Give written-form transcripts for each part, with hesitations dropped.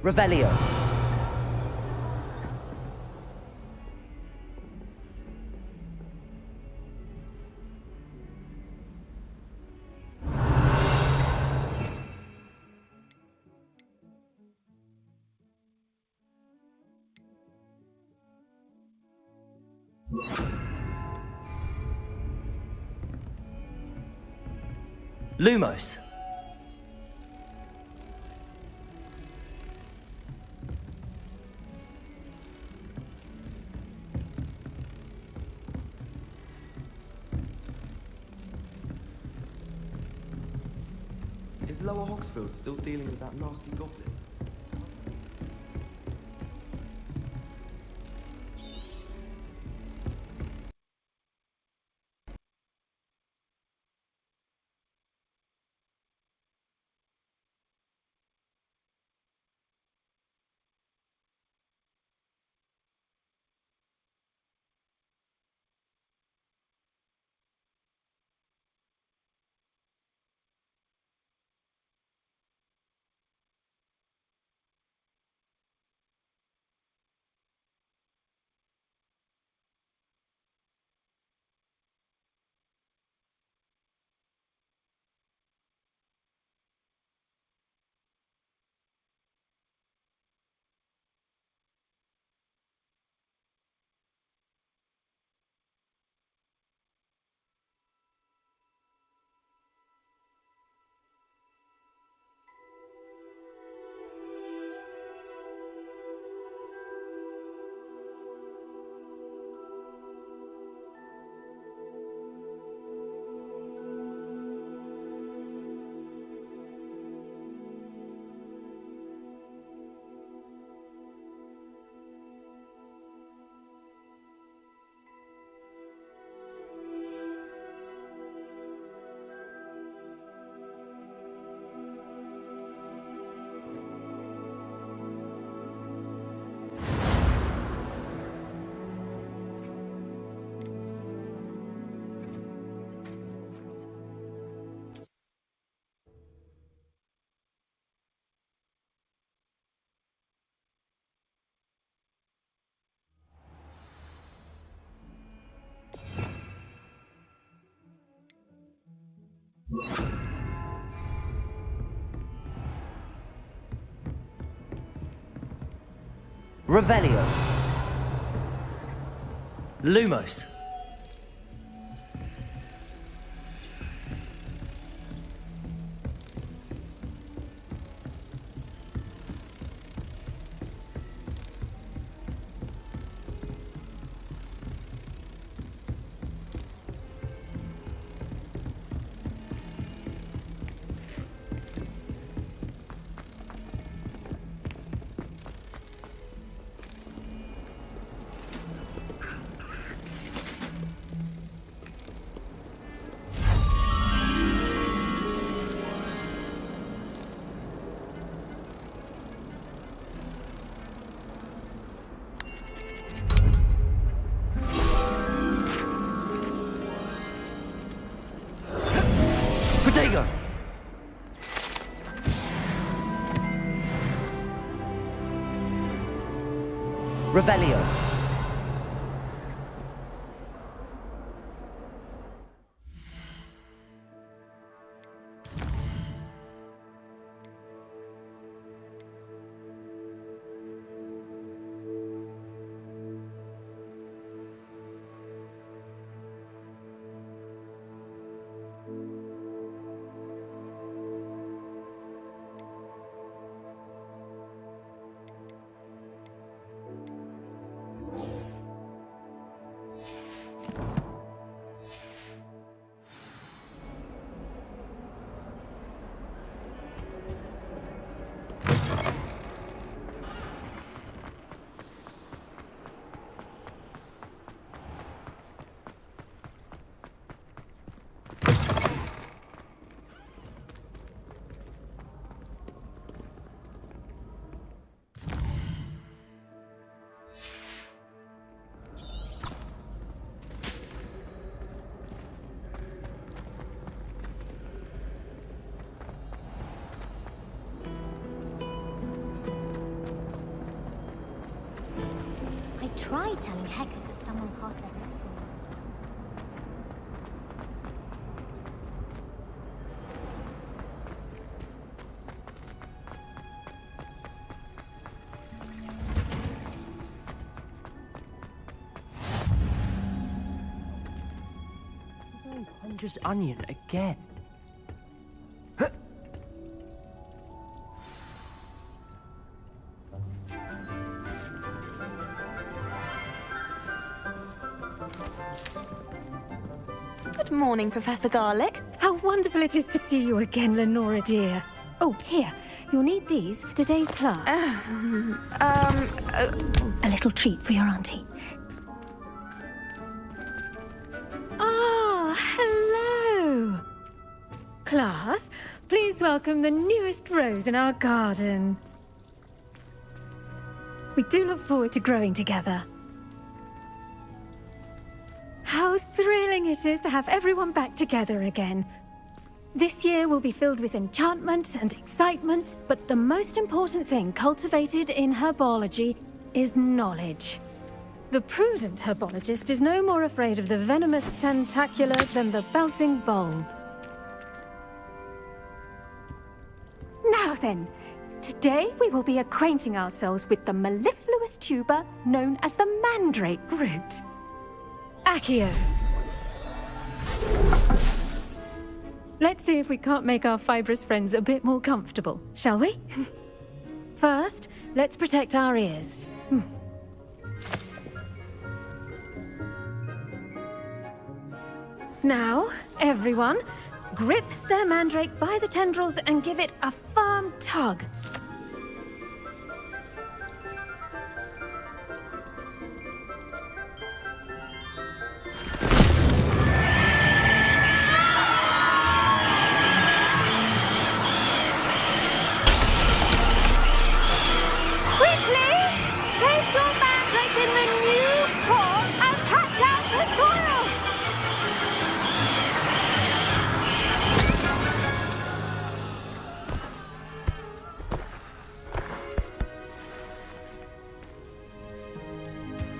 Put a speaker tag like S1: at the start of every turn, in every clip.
S1: Revelio. Lumos.
S2: Is Lower Hogsfield still dealing with that nasty goblin?
S1: Revelio. Lumos. Protego. Revelio.
S3: try telling Hector that someone caught their
S1: Hunter's onion again.
S4: Good morning, Professor Garlick. How wonderful it is to see you again, Lenora dear. Oh, here. You'll need these for today's class. A little treat for your auntie. Ah, hello. Class, please welcome the newest rose in our garden. We do look forward to growing together. How thrilling it is to have everyone back together again. This year will be filled with enchantment and excitement, but the most important thing cultivated in herbology is knowledge. The prudent herbologist is no more afraid of the venomous tentacular than the bouncing bulb. Now then, today we will be acquainting ourselves with the mellifluous tuber known as the mandrake root. Accio. Let's see if we can't make our fibrous friends a bit more comfortable, shall we? First, let's protect our ears. Now, everyone, grip their mandrake by the tendrils and give it a firm tug.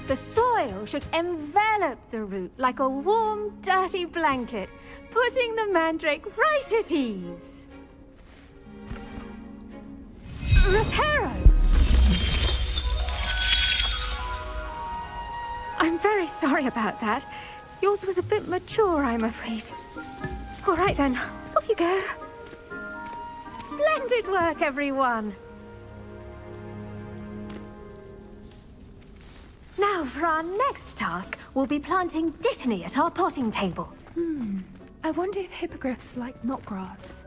S4: The soil should envelop the root like a warm, dirty blanket, putting the mandrake right at ease. Reparo! I'm very sorry about that. Yours was a bit mature, I'm afraid. All right then, off you go. Splendid work, everyone! Now, for our next task, we'll be planting dittany at our potting tables.
S5: I wonder if hippogriffs like knotgrass.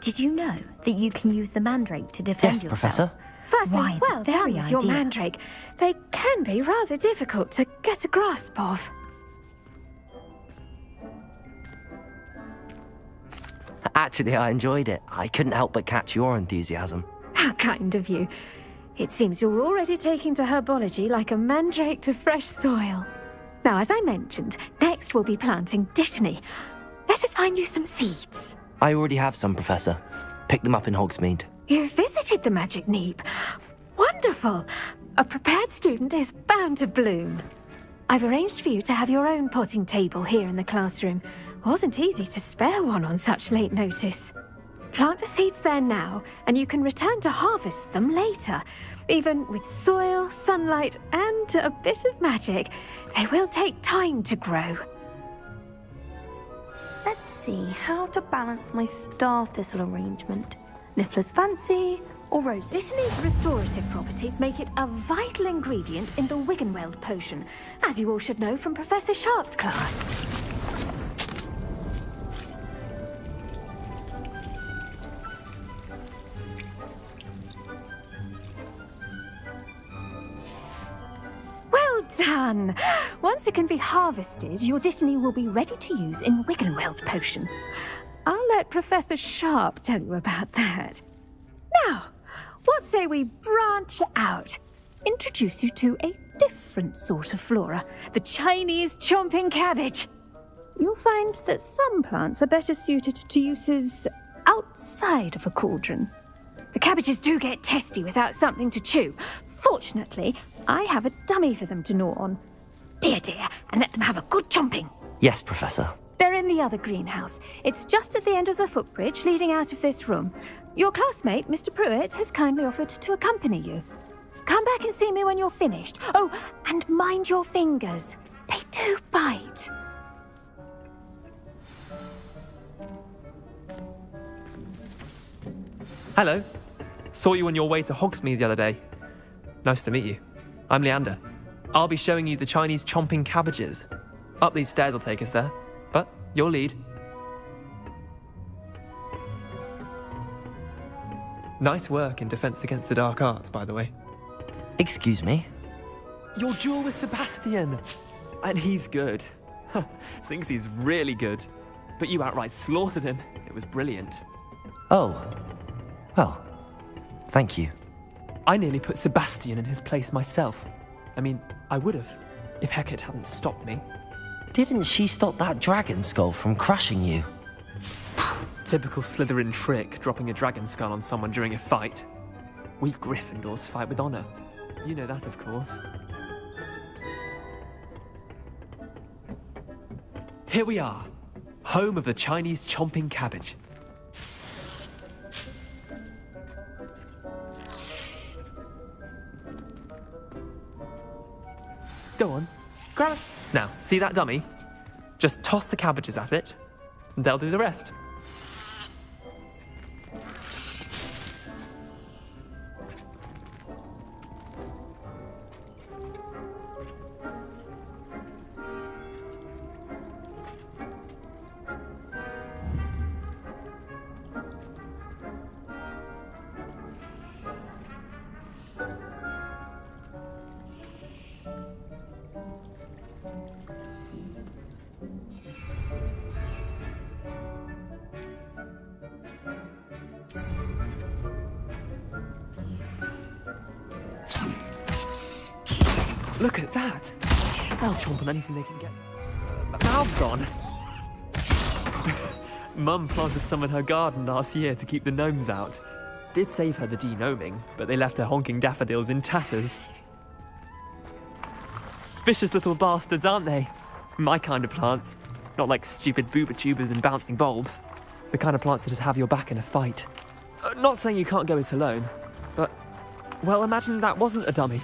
S3: Did you know that you can use the mandrake to defend
S1: Yes,
S3: yourself?
S1: Professor.
S4: Firstly,
S3: Why,
S4: well
S3: the
S4: done
S3: very
S4: with your
S3: idea.
S4: mandrake. They can be rather difficult to get a grasp of.
S1: Actually, I enjoyed it. I couldn't help but catch your enthusiasm.
S4: How kind of you. It seems you're already taking to herbology like a mandrake to fresh soil. Now, as I mentioned, next we'll be planting dittany. Let us find you some seeds.
S1: I already have some, Professor. Picked them up in Hogsmeade.
S4: You visited the Magic Neep. Wonderful! A prepared student is bound to bloom. I've arranged for you to have your own potting table here in the classroom. Wasn't easy to spare one on such late notice. Plant the seeds there now, and you can return to harvest them later. Even with soil, sunlight, and a bit of magic, they will take time to grow.
S6: Let's see how to balance my star thistle arrangement. Niffler's fancy or roses?
S4: Dittany's restorative properties make it a vital ingredient in the Wiggenweld potion, as you all should know from Professor Sharp's class. Well done! Once it can be harvested, your dittany will be ready to use in Wiggenweld potion. I'll let Professor Sharp tell you about that. Now, what say we branch out? Introduce you to a different sort of flora, the Chinese chomping cabbage. You'll find that some plants are better suited to uses outside of a cauldron. The cabbages do get testy without something to chew. Fortunately, I have a dummy for them to gnaw on. Be a dear and let them have a good chomping.
S1: Yes, Professor.
S4: They're in the other greenhouse. It's just at the end of the footbridge leading out of this room. Your classmate, Mr. Pruitt, has kindly offered to accompany you. Come back and see me when you're finished. Oh, and mind your fingers. They do bite.
S7: Hello. Saw you on your way to Hogsmeade the other day. Nice to meet you. I'm Leander. I'll be showing you the Chinese chomping cabbages. Up these stairs will take us there, but you'll lead. Nice work in Defense Against the Dark Arts, by the way.
S1: Excuse me?
S7: Your duel with Sebastian! And he's good. Thinks he's really good. But you outright slaughtered him. It was brilliant.
S1: Oh. Well, thank you.
S7: I nearly put Sebastian in his place myself. I mean, I would have, if Hecate hadn't stopped me.
S1: Didn't she stop that dragon skull from crushing you?
S7: Typical Slytherin trick, dropping a dragon skull on someone during a fight. We Gryffindors fight with honor. You know that, of course. Here we are, home of the Chinese chomping cabbage. Go on, grab it. Now, see that dummy? Just toss the cabbages at it, and they'll do the rest. Look at that! They'll chomp on anything they can get mouths on. Mum planted some in her garden last year to keep the gnomes out. Did save her the de-gnoming, but they left her honking daffodils in tatters. Vicious little bastards, aren't they? My kind of plants. Not like stupid booba tubers and bouncing bulbs. The kind of plants that'd have your back in a fight. Not saying you can't go it alone, but, well, imagine that wasn't a dummy.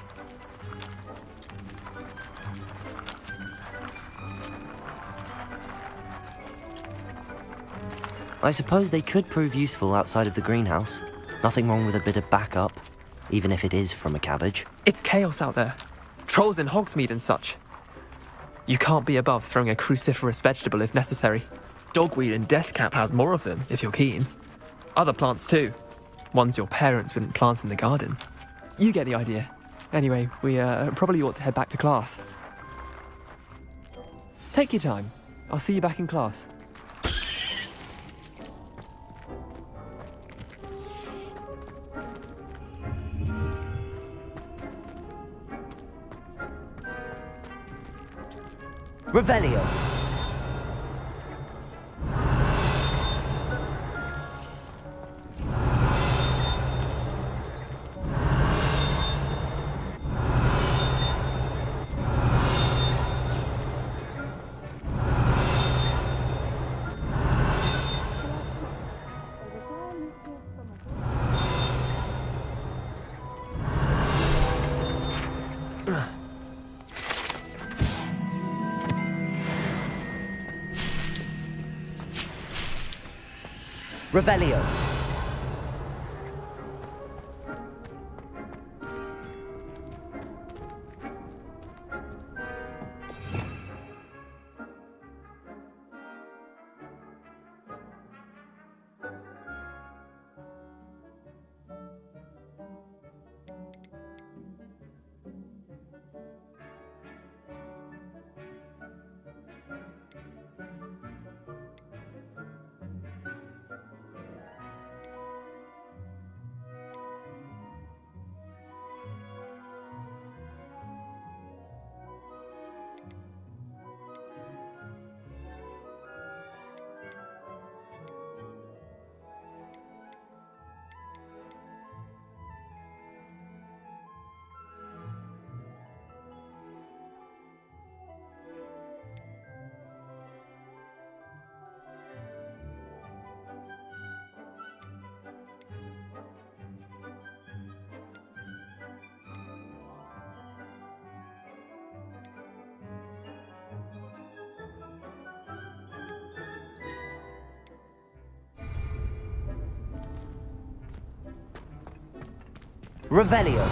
S1: I suppose they could prove useful outside of the greenhouse. Nothing wrong with a bit of backup, even if it is from a cabbage.
S7: It's chaos out there. Trolls in Hogsmeade and such. You can't be above throwing a cruciferous vegetable if necessary. Dogweed and deathcap has more of them, if you're keen. Other plants too. Ones your parents wouldn't plant in the garden. You get the idea. Anyway, we probably ought to head back to class. Take your time. I'll see you back in class.
S1: Revelio. Revelio. Revelio.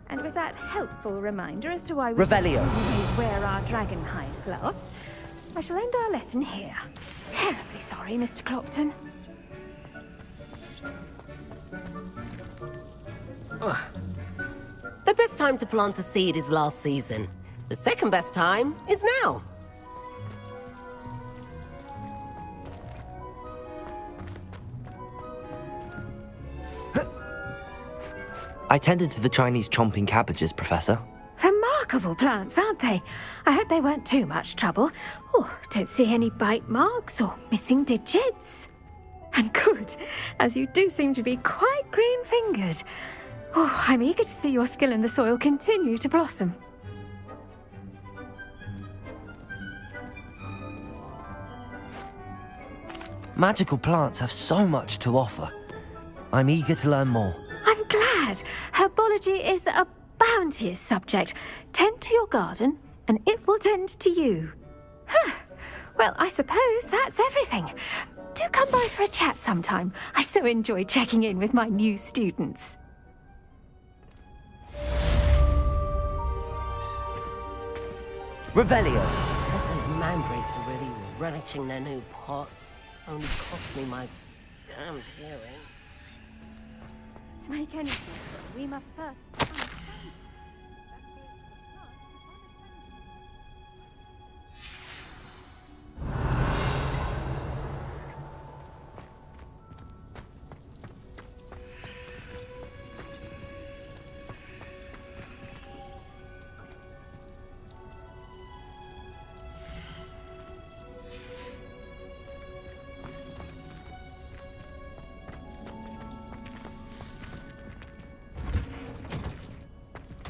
S4: And with that helpful reminder as to why we
S1: Revelio.
S4: always wear our dragonhide gloves, I shall end our lesson here. Terribly sorry, Mr. Clopton.
S8: The best time to plant a seed is last season. The second best time is now.
S1: I tended to the Chinese chomping cabbages, Professor.
S4: Remarkable plants, aren't they? I hope they weren't too much trouble. Oh, don't see any bite marks or missing digits. And good, as you do seem to be quite green-fingered. Oh, I'm eager to see your skill in the soil continue to blossom.
S1: Magical plants have so much to offer. I'm eager to learn more.
S4: I'm glad. Herbology is a bounteous subject. Tend to your garden, and it will tend to you. Huh. Well, I suppose that's everything. Do come by for a chat sometime. I so enjoy checking in with my new students.
S1: Revelio.
S8: Those mandrakes are really relishing their new pots. Only cost me my damned hearing.
S4: To make anything, we must first...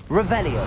S1: Revelio.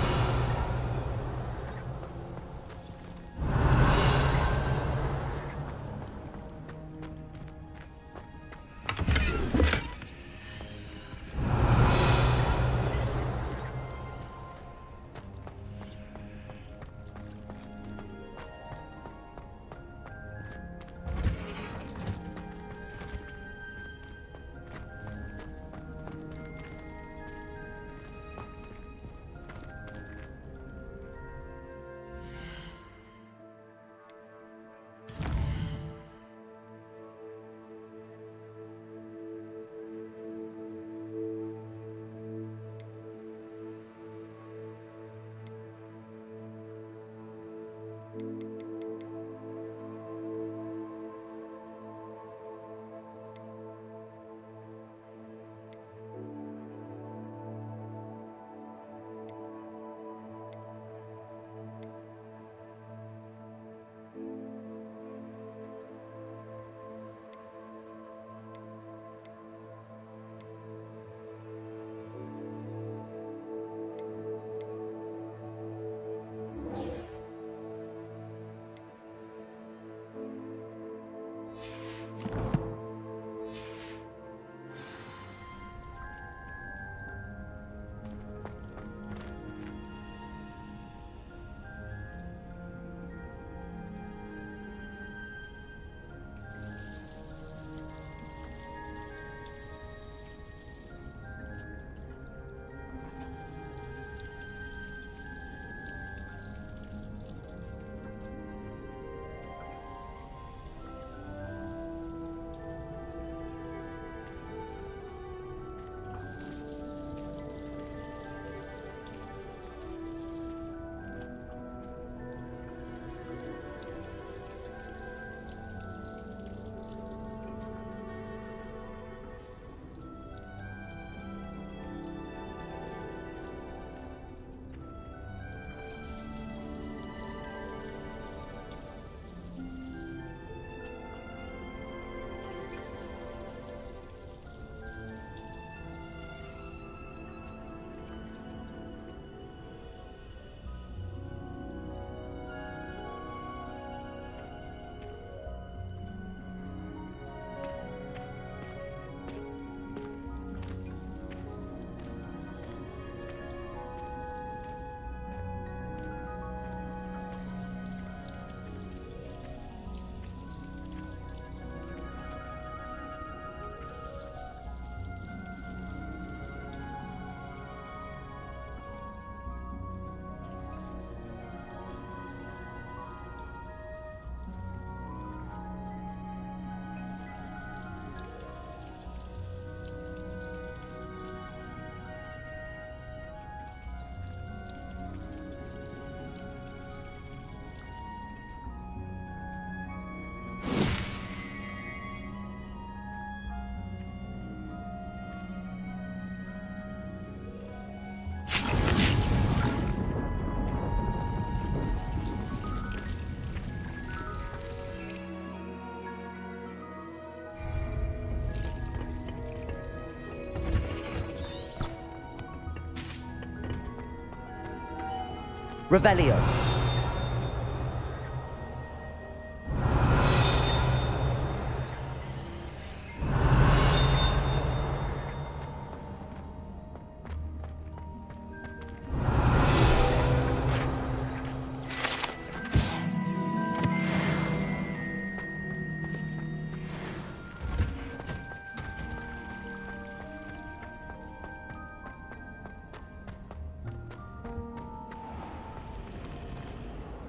S9: Revelio.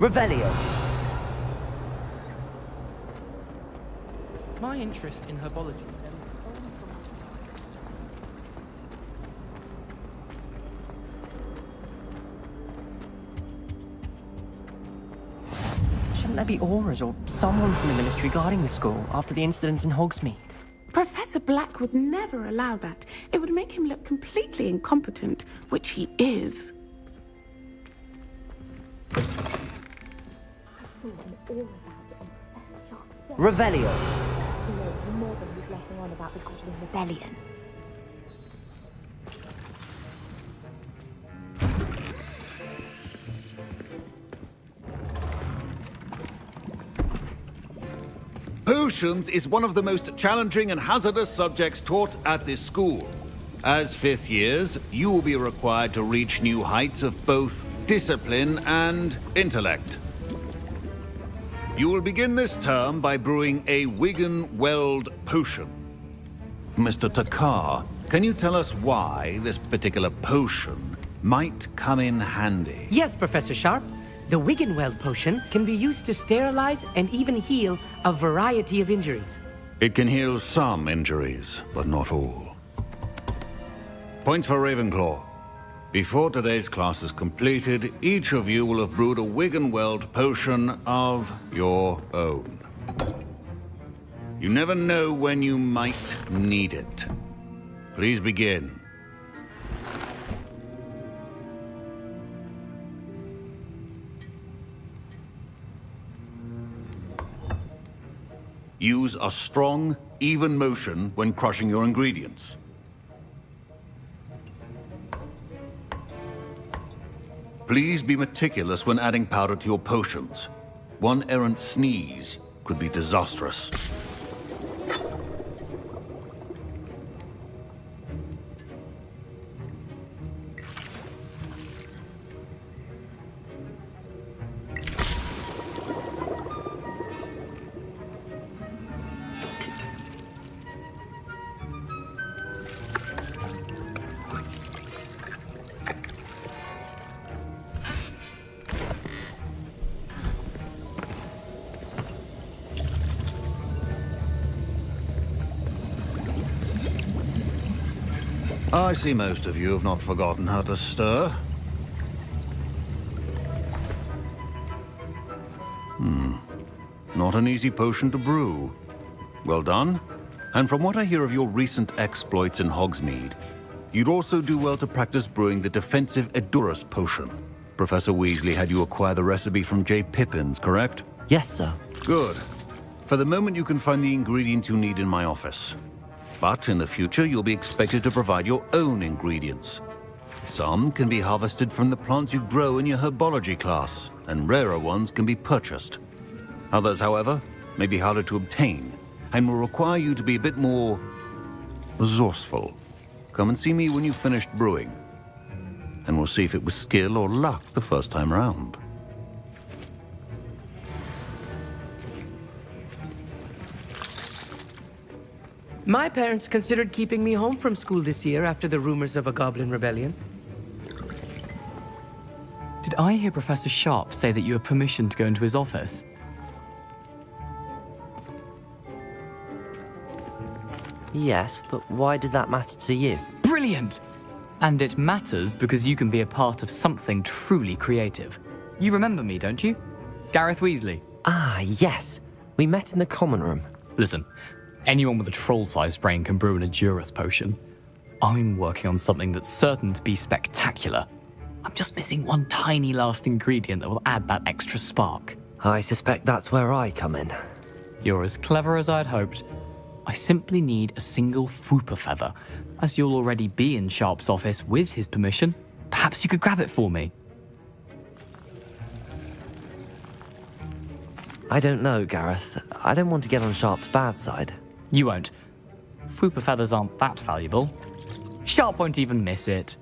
S9: Revelio.
S10: My interest in herbology.
S9: Shouldn't there be auras or someone from the ministry guarding the school after the incident in Hogsmeade?
S11: Professor Black would never allow that. It would make him look completely incompetent, which he is.
S9: Revelio.
S3: He knows more than he's letting on about the Goblin Rebellion.
S12: Potions is one of the most challenging and hazardous subjects taught at this school. As fifth years, you will be required to reach new heights of both discipline and intellect. You will begin this term by brewing a Wigan-Weld potion. Mr. Takar, can you tell us why this particular potion might come in handy?
S13: Yes, Professor Sharp. The Wigan-Weld potion can be used to sterilize and even heal a variety of injuries.
S12: It can heal some injuries, but not all. Points for Ravenclaw. Before today's class is completed, each of you will have brewed a Wigan-Weld potion of your own. You never know when you might need it. Please begin. Use a strong, even motion when crushing your ingredients. Please be meticulous when adding powder to your potions. One errant sneeze could be disastrous. I see most of you have not forgotten how to stir. Not an easy potion to brew. Well done. And from what I hear of your recent exploits in Hogsmeade, you'd also do well to practice brewing the defensive Edurus potion. Professor Weasley had you acquire the recipe from J. Pippins, correct?
S1: Yes, sir.
S12: Good. For the moment, you can find the ingredients you need in my office. But in the future, you'll be expected to provide your own ingredients. Some can be harvested from the plants you grow in your herbology class, and rarer ones can be purchased. Others, however, may be harder to obtain, and will require you to be a bit more resourceful. Come and see me when you've finished brewing, and we'll see if it was skill or luck the first time round.
S13: My parents considered keeping me home from school this year after the rumors of a Goblin Rebellion.
S14: Did I hear Professor Sharp say that you have permission to go into his office?
S1: Yes, but why does that matter to you?
S14: Brilliant! And it matters because you can be a part of something truly creative. You remember me, don't you? Gareth Weasley.
S1: Ah, yes. We met in the common room.
S14: Listen, anyone with a troll-sized brain can brew an Edurus potion. I'm working on something that's certain to be spectacular. I'm just missing one tiny last ingredient that will add that extra spark.
S1: I suspect that's where I come in.
S14: You're as clever as I'd hoped. I simply need a single Fwooper feather. As you'll already be in Sharp's office with his permission, perhaps you could grab it for me.
S1: I don't know, Gareth. I don't want to get on Sharp's bad side.
S14: You won't. Fwooper feathers aren't that valuable. Sharp won't even miss it.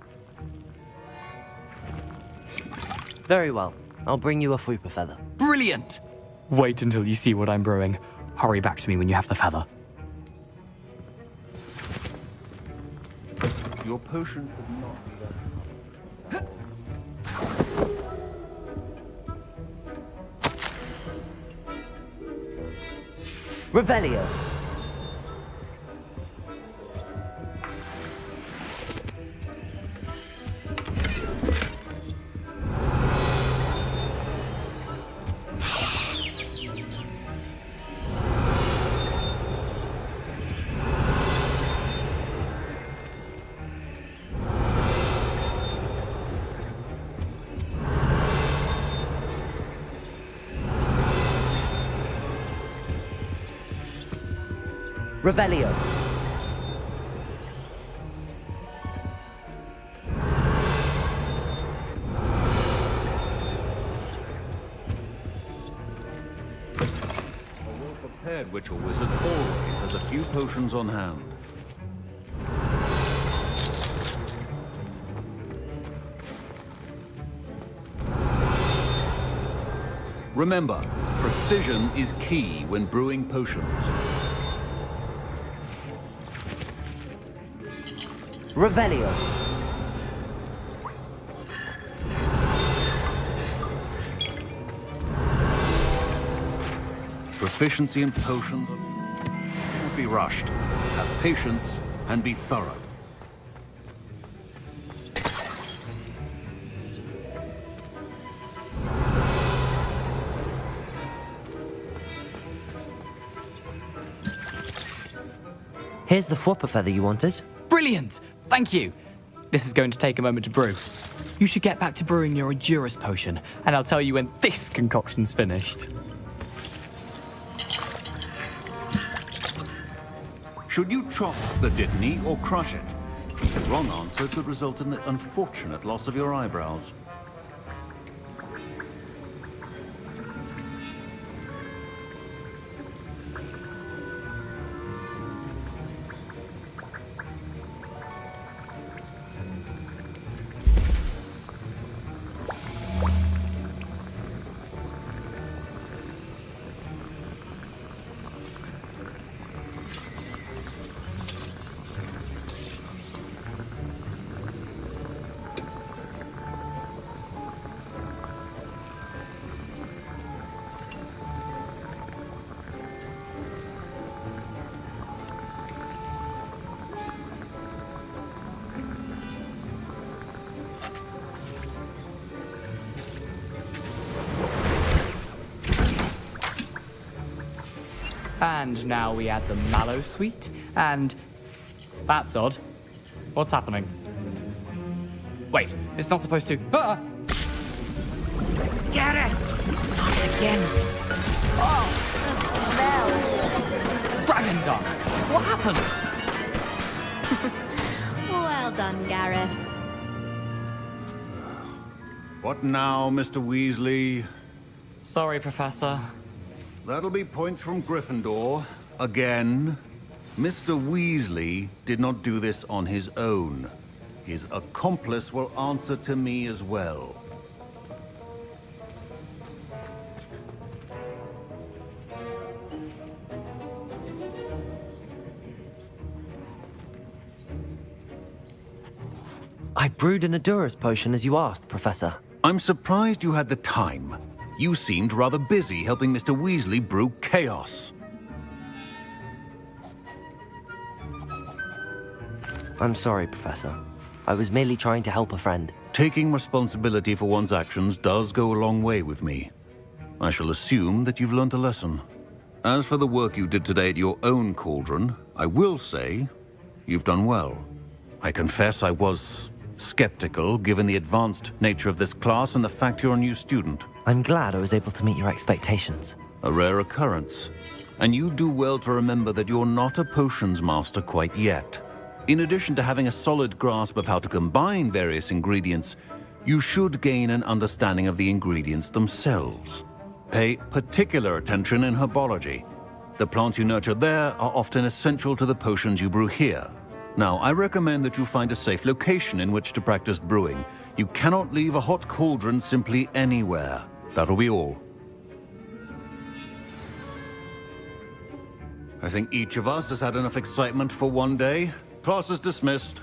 S1: Very well. I'll bring you a Fwooper feather.
S14: Brilliant! Wait until you see what I'm brewing. Hurry back to me when you have the feather.
S12: Your potion could not be that.
S1: Revelio. Revelio.
S12: A well-prepared witch or wizard always has a few potions on hand. Remember, precision is key when brewing potions.
S1: Revelio.
S12: Proficiency in potions cannot be rushed. Have patience and be thorough.
S1: Here's the Fwooper feather you wanted.
S14: Brilliant! Thank you! This is going to take a moment to brew. You should get back to brewing your Adurus potion, and I'll tell you when this concoction's finished.
S12: Should you chop the Dittany or crush it? The wrong answer could result in the unfortunate loss of your eyebrows.
S14: And now we add the mallow sweet, and... That's odd. What's happening? Wait, it's not supposed to... Ah!
S8: Get it! Not again.
S14: Oh! Dragon Dung! What happened?
S3: Well done, Gareth.
S12: What now, Mr. Weasley?
S14: Sorry, Professor.
S12: That'll be points from Gryffindor. Again. Mr. Weasley did not do this on his own. His accomplice will answer to me as well.
S1: I brewed an Adurus potion as you asked, Professor.
S12: I'm surprised you had the time. You seemed rather busy helping Mr. Weasley brew chaos.
S1: I'm sorry, Professor. I was merely trying to help a friend.
S12: Taking responsibility for one's actions does go a long way with me. I shall assume that you've learnt a lesson. As for the work you did today at your own cauldron, I will say you've done well. I confess I was skeptical, given the advanced nature of this class and the fact you're a new student.
S1: I'm glad I was able to meet your expectations.
S12: A rare occurrence. And you do well to remember that you're not a potions master quite yet. In addition to having a solid grasp of how to combine various ingredients, you should gain an understanding of the ingredients themselves. Pay particular attention in herbology. The plants you nurture there are often essential to the potions you brew here. Now, I recommend that you find a safe location in which to practice brewing. You cannot leave a hot cauldron simply anywhere. That'll be all. I think each of us has had enough excitement for one day. Class is dismissed.